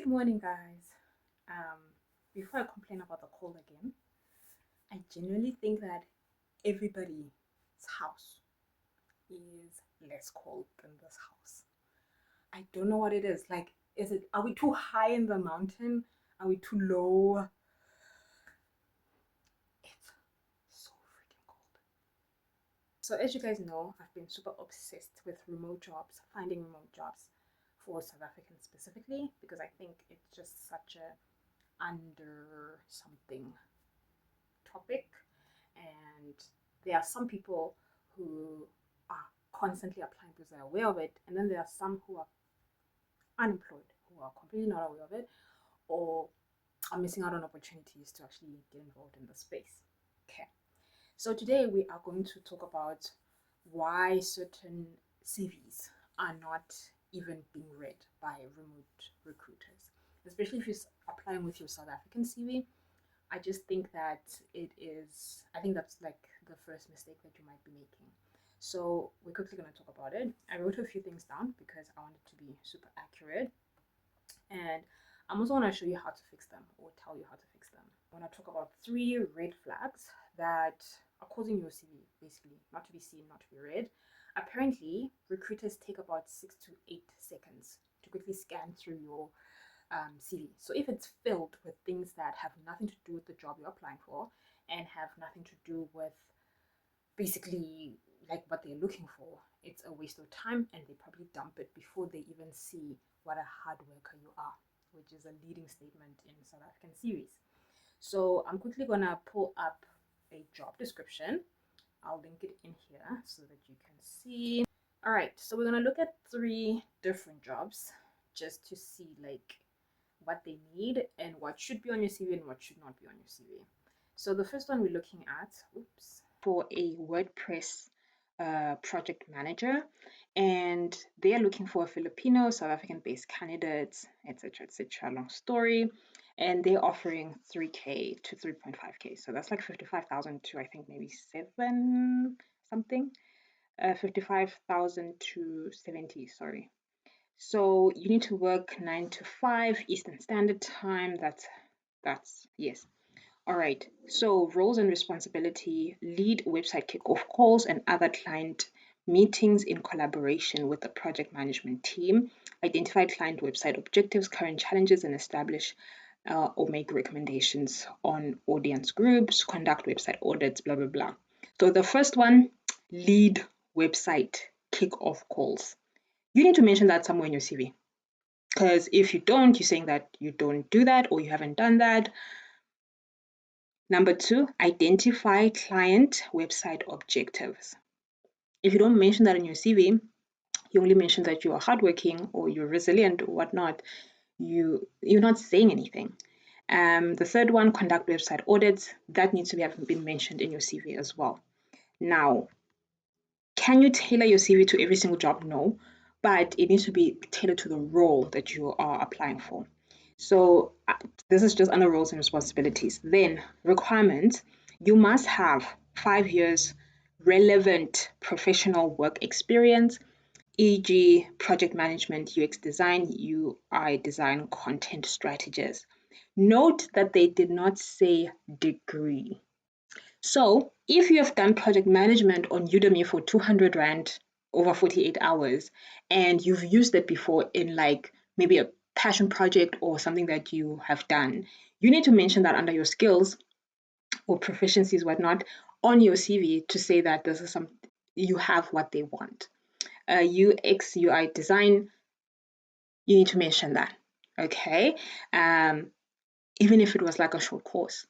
Good morning, guys. Before I complain about the cold again, I genuinely think that everybody's house is less cold than this house. I don't know what it is. Like, are we too high in the mountain? Are we too low? It's so freaking cold. So, as you guys know, I've been super obsessed with remote jobs, finding remote jobs for South Africans specifically, because I think it's just such a under something topic, and there are some people who are constantly applying because they're aware of it, and then there are some who are unemployed, who are completely not aware of it, or are missing out on opportunities to actually get involved in the space. Okay, so today we are going to talk about why certain CVs are not even being read by remote recruiters, especially if you're applying with your South African CV. I just think that I think that's like the first mistake that you might be making. So we're quickly going to talk about it. I wrote a few things down because I wanted to be super accurate. And I'm also going to show you how to fix them, or tell you how to fix them. I want to talk about 3 red flags that are causing your CV basically not to be seen, not to be read. Apparently, recruiters take about 6 to 8 seconds to quickly scan through your CV. So if it's filled with things that have nothing to do with the job you're applying for and have nothing to do with basically like what they're looking for, it's a waste of time, and they probably dump it before they even see what a hard worker you are, which is a leading statement in South African CVs. So I'm quickly gonna pull up a job description. I'll link it in here so that you can see. All right, so we're gonna look at 3 different jobs just to see like what they need and what should be on your CV and what should not be on your CV. So the first one we're looking at, for a WordPress project manager, and they are looking for a Filipino, South African-based candidates, etc., etc. Long story, and they're offering 3K to 3.5K. So that's like 55,000 to I think maybe 7 something, 55,000 to 70. Sorry. So you need to work 9 to 5 Eastern Standard Time. That's yes. All right. So roles and responsibility: lead website kickoff calls and other client meetings in collaboration with the project management team. Identify client website objectives, current challenges, and establish or make recommendations on audience groups. Conduct website audits. Blah blah blah. So the first one, lead website kickoff calls. You need to mention that somewhere in your CV, because if you don't, you're saying that you don't do that or you haven't done that. Number 2, identify client website objectives. If you don't mention that in your CV, you only mention that you are hardworking or you're resilient or whatnot, you're not saying anything. The third one, conduct website audits. That needs to have been mentioned in your CV as well. Now, can you tailor your CV to every single job? No, but it needs to be tailored to the role that you are applying for. So this is just under roles and responsibilities. Then requirements: you must have 5 years relevant professional work experience, e.g. project management, UX design, UI design, content strategist. Note that they did not say degree. So if you have done project management on Udemy for 200 Rand over 48 hours, and you've used it before in like maybe a passion project or something that you have done, you need to mention that under your skills or proficiencies, whatnot, on your CV to say that this is you have what they want. UX, UI design, you need to mention that, okay? Even if it was like a short course.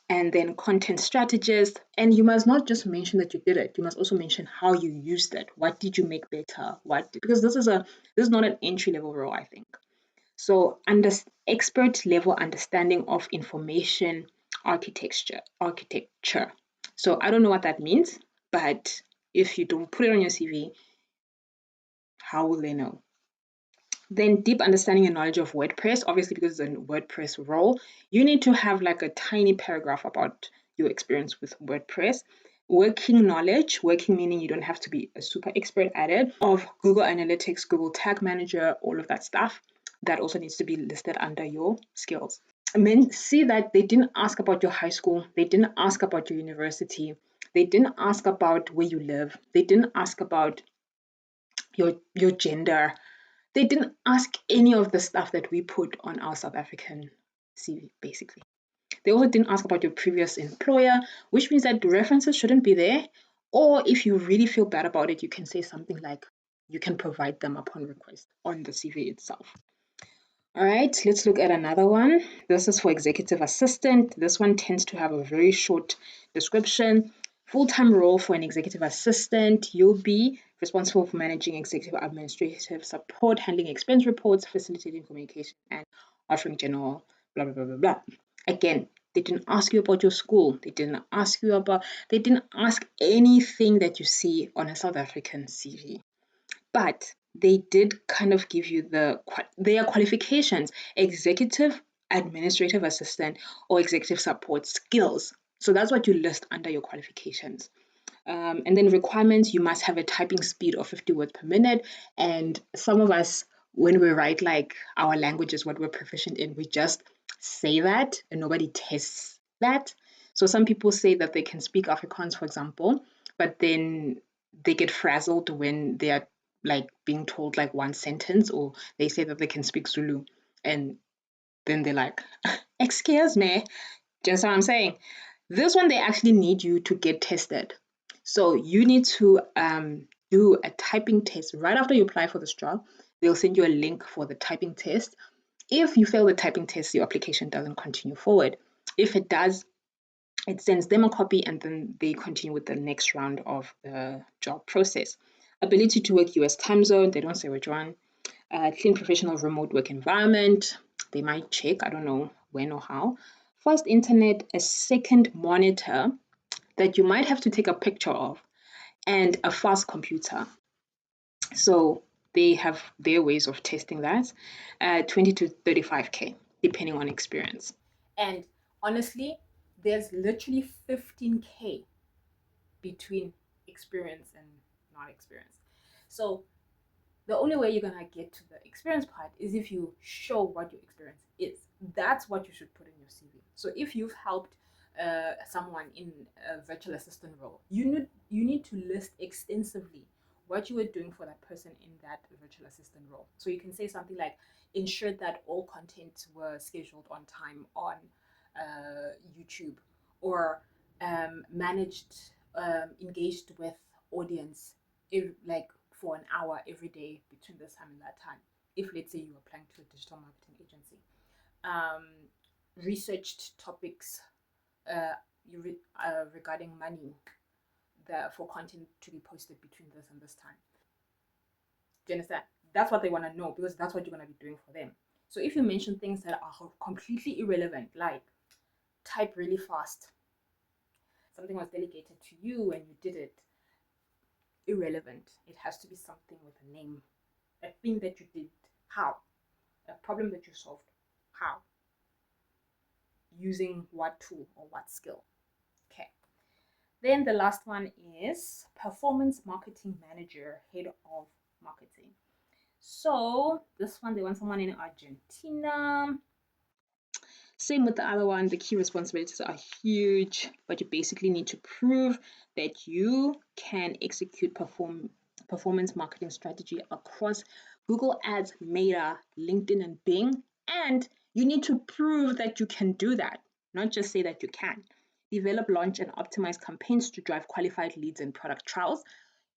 And then content strategist, and you must not just mention that you did it, you must also mention how you used it. What did you make better? Because this is not an entry-level role, I think. So expert level understanding of information architecture. So I don't know what that means, but if you don't put it on your CV, how will they know? Then deep understanding and knowledge of WordPress, obviously because it's a WordPress role, you need to have like a tiny paragraph about your experience with WordPress. Working knowledge, working meaning you don't have to be a super expert at it, of Google Analytics, Google Tag Manager, all of that stuff. that also needs to be listed under your skills. And then see that they didn't ask about your high school, they didn't ask about your university, they didn't ask about where you live, they didn't ask about your gender, they didn't ask any of the stuff that we put on our South African CV, basically. They also didn't ask about your previous employer, which means that references shouldn't be there. Or if you really feel bad about it, you can say something like, you can provide them upon request on the CV itself. All right, let's look at another one. This is for executive assistant. This one tends to have a very short description. Full-time role for an executive assistant. You'll be responsible for managing executive administrative support, handling expense reports, facilitating communication, and offering general blah, blah, blah, blah, blah. Again, they didn't ask you about your school. They didn't ask anything that you see on a South African CV. But they did kind of give you their qualifications: executive administrative assistant or executive support skills. So that's what you list under your qualifications. And then requirements: you must have a typing speed of 50 words per minute. And some of us, when we write like our languages, what we're proficient in, we just say that and nobody tests that. So some people say that they can speak Afrikaans, for example, but then they get frazzled when they are like being told like one sentence, or they say that they can speak Zulu, and then they're like, excuse me, just what I'm saying. This one, they actually need you to get tested. So you need to do a typing test right after you apply for this job. They'll send you a link for the typing test. If you fail the typing test, your application doesn't continue forward. If it does, it sends them a copy, and then they continue with the next round of the job process. Ability to work US time zone, they don't say which one. Clean professional remote work environment, they might check, I don't know when or how. Fast internet, a second monitor that you might have to take a picture of, and a fast computer. So they have their ways of testing that. 20 to 35K, depending on experience. And honestly, there's literally 15K between experience and not experience. So the only way you're gonna get to the experience part is if you show what your experience is. That's what you should put in your CV. So if you've helped someone in a virtual assistant role, you need to list extensively what you were doing for that person in that virtual assistant role. So you can say something like, ensured that all content were scheduled on time on YouTube, or managed, engaged with audience, like for an hour every day between this time and that time. If, let's say, you are applying to a digital marketing agency, researched topics regarding money for content to be posted between this and this time. Do you understand? That's what they want to know, because that's what you're going to be doing for them. So if you mention things that are completely irrelevant, like type really fast, something was delegated to you and you did it, irrelevant. It has to be something with a name, a thing that you did, how, a problem that you solved, how, using what tool or what skill. Okay. Then the last one is performance marketing manager, head of marketing. So this one, they want someone in Argentina. Same with the other one, the key responsibilities are huge, but you basically need to prove that you can execute performance marketing strategy across Google Ads, Meta, LinkedIn, and Bing. And you need to prove that you can do that, not just say that you can. Develop, launch, and optimize campaigns to drive qualified leads and product trials.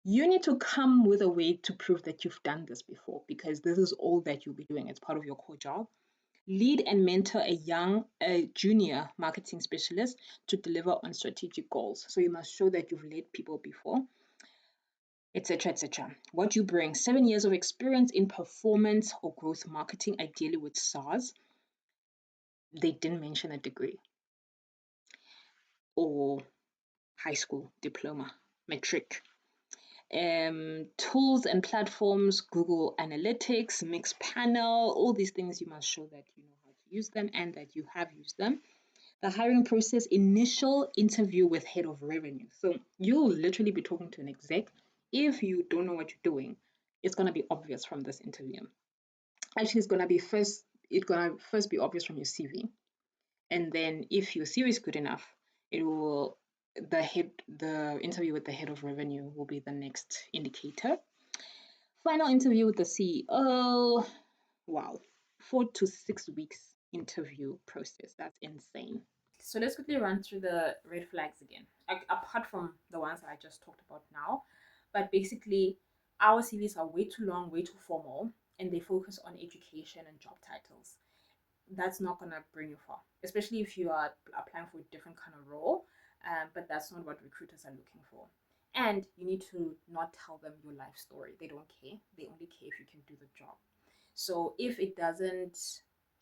You need to come with a way to prove that you've done this before, because this is all that you'll be doing as part of your core job. Lead and mentor a junior marketing specialist to deliver on strategic goals. So you must show that you've led people before, etc., etc. What you bring: 7 years of experience in performance or growth marketing, ideally with SaaS. They didn't mention a degree or high school diploma, metric. Tools and platforms: Google Analytics, Mixpanel, all these things you must show that you know how to use them and that you have used them. The hiring process: initial interview with head of revenue. So you'll literally be talking to an exec. If you don't know what you're doing, it's going to be obvious from this interview. Actually, it's gonna first be obvious from your CV, and then if your CV is good enough, it will the interview with the head of revenue will be the next indicator. Final interview with the CEO. Wow, 4 to 6 weeks interview process. That's insane. So let's quickly run through the red flags again, apart from the ones that I just talked about now. But basically, our CVs are way too long, way too formal, and they focus on education and job titles. That's not gonna bring you far, especially if you are applying for a different kind of role. But that's not what recruiters are looking for. And you need to not tell them your life story. They don't care. They only care if you can do the job. So if it doesn't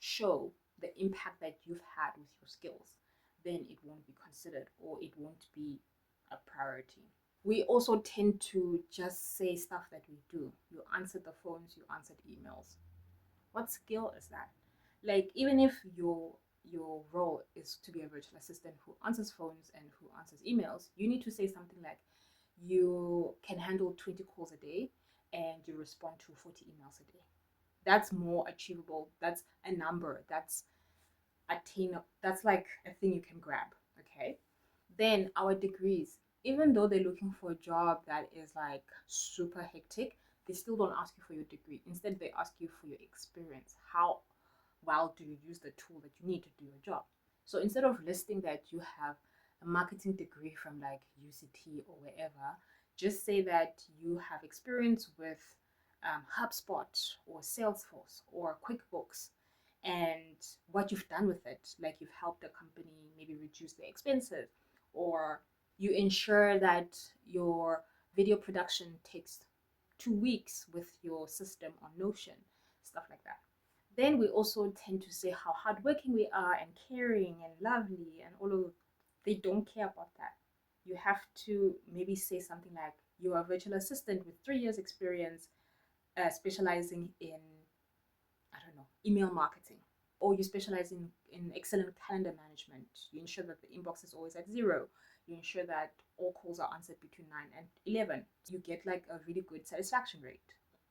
show the impact that you've had with your skills, then it won't be considered or it won't be a priority. We also tend to just say stuff that we do. You answered the phones, you answered emails. What skill is that? Like, even if your role is to be a virtual assistant who answers phones and who answers emails, you need to say something like you can handle 20 calls a day and you respond to 40 emails a day. That's more achievable. That's a number. That's attainable. That's like a thing you can grab. Okay. Then our degrees, even though they're looking for a job that is like super hectic, they still don't ask you for your degree. Instead, they ask you for your experience. How well do you use the tool that you need to do your job? So instead of listing that you have a marketing degree from like UCT or wherever, just say that you have experience with HubSpot or Salesforce or QuickBooks and what you've done with it. Like you've helped the company maybe reduce their expenses, or you ensure that your video production takes 2 weeks with your system on Notion, stuff like that. Then we also tend to say how hardworking we are and caring and lovely and all of. They don't care about that. You have to maybe say something like you're a virtual assistant with 3 years experience, specializing in, I don't know, email marketing, or you specialize in excellent calendar management. You ensure that the inbox is always at zero. You ensure that all calls are answered between 9 and 11. You get like a really good satisfaction rate.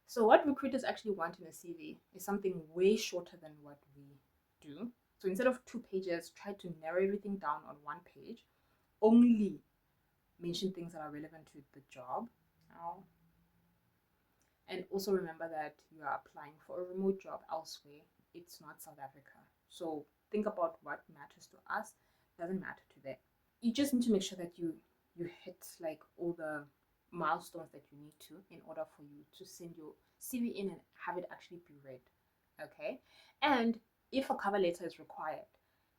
So, what recruiters actually want in a CV is something way shorter than what we do. So, instead of 2 pages, try to narrow everything down on one page. Only mention things that are relevant to the job. Now, and also remember that you are applying for a remote job elsewhere. It's not South Africa. So think about what matters to us, doesn't matter to them. You just need to make sure that you hit like all the milestones that you need to in order for you to send your CV in and have it actually be read. Okay? And if a cover letter is required,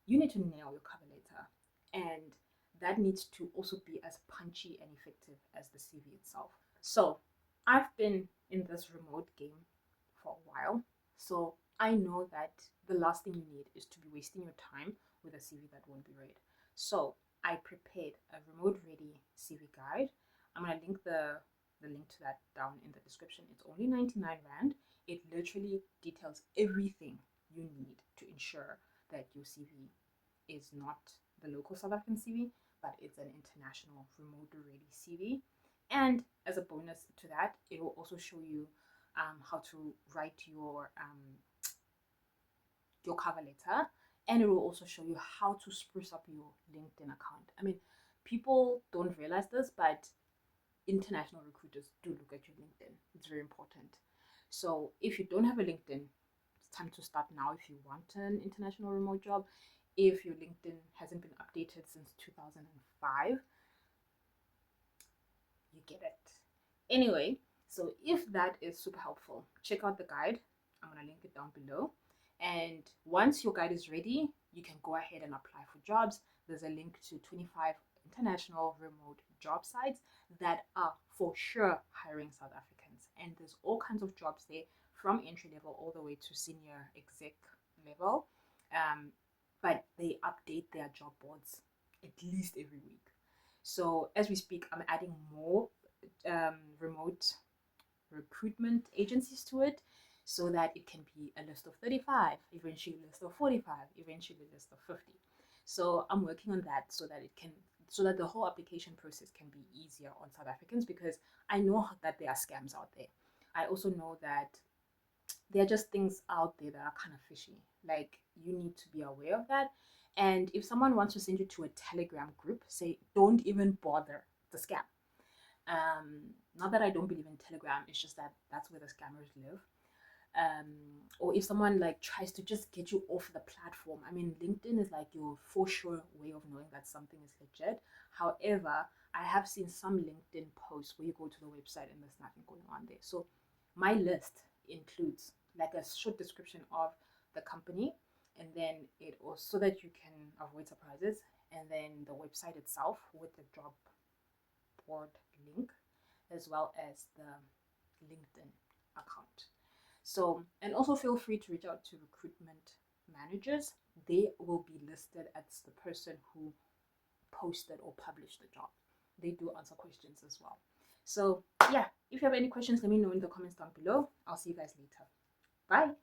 you need to nail your cover letter. And that needs to also be as punchy and effective as the CV itself. So I've been in this remote game for a while. So I know that the last thing you need is to be wasting your time with a CV that won't be read. So I prepared a remote ready CV guide. I'm gonna link the link to that down in the description. It's only 99 Rand. It literally details everything you need to ensure that your CV is not the local South African CV, but it's an international remote ready CV. And as a bonus to that, it will also show you how to write your cover letter, and it will also show you how to spruce up your LinkedIn account. I mean, people don't realize this, but international recruiters do look at your LinkedIn. It's very important. So if you don't have a LinkedIn, it's time to start now if you want an international remote job. If your LinkedIn hasn't been updated since 2005, you get it. Anyway, so if that is super helpful, check out the guide. I'm going to link it down below. And once your guide is ready, you can go ahead and apply for jobs. There's a link to 25 international remote job sites that are for sure hiring South Africans. And there's all kinds of jobs there from entry level all the way to senior exec level. But they update their job boards at least every week. So as we speak, I'm adding more remote recruitment agencies to it so that it can be a list of 35, eventually a list of 45, eventually a list of 50. So I'm working on that so that the whole application process can be easier on South Africans, because I know that there are scams out there. I also know that there are just things out there that are kind of fishy. Like, you need to be aware of that. And if someone wants to send you to a Telegram group, say, don't even bother. It's a scam. Not that I don't believe in Telegram, it's just that that's where the scammers live. Or if someone like tries to just get you off the platform, I mean, LinkedIn is like your for sure way of knowing that something is legit. However, I have seen some LinkedIn posts where you go to the website and there's nothing going on there. So my list includes like a short description of the company, and then it also, so that you can avoid surprises, and then the website itself with the job board link, as well as the LinkedIn account. So, and also feel free to reach out to recruitment managers. They will be listed as the person who posted or published the job. They do answer questions as well. So, yeah, if you have any questions, let me know in the comments down below. I'll see you guys later. Bye.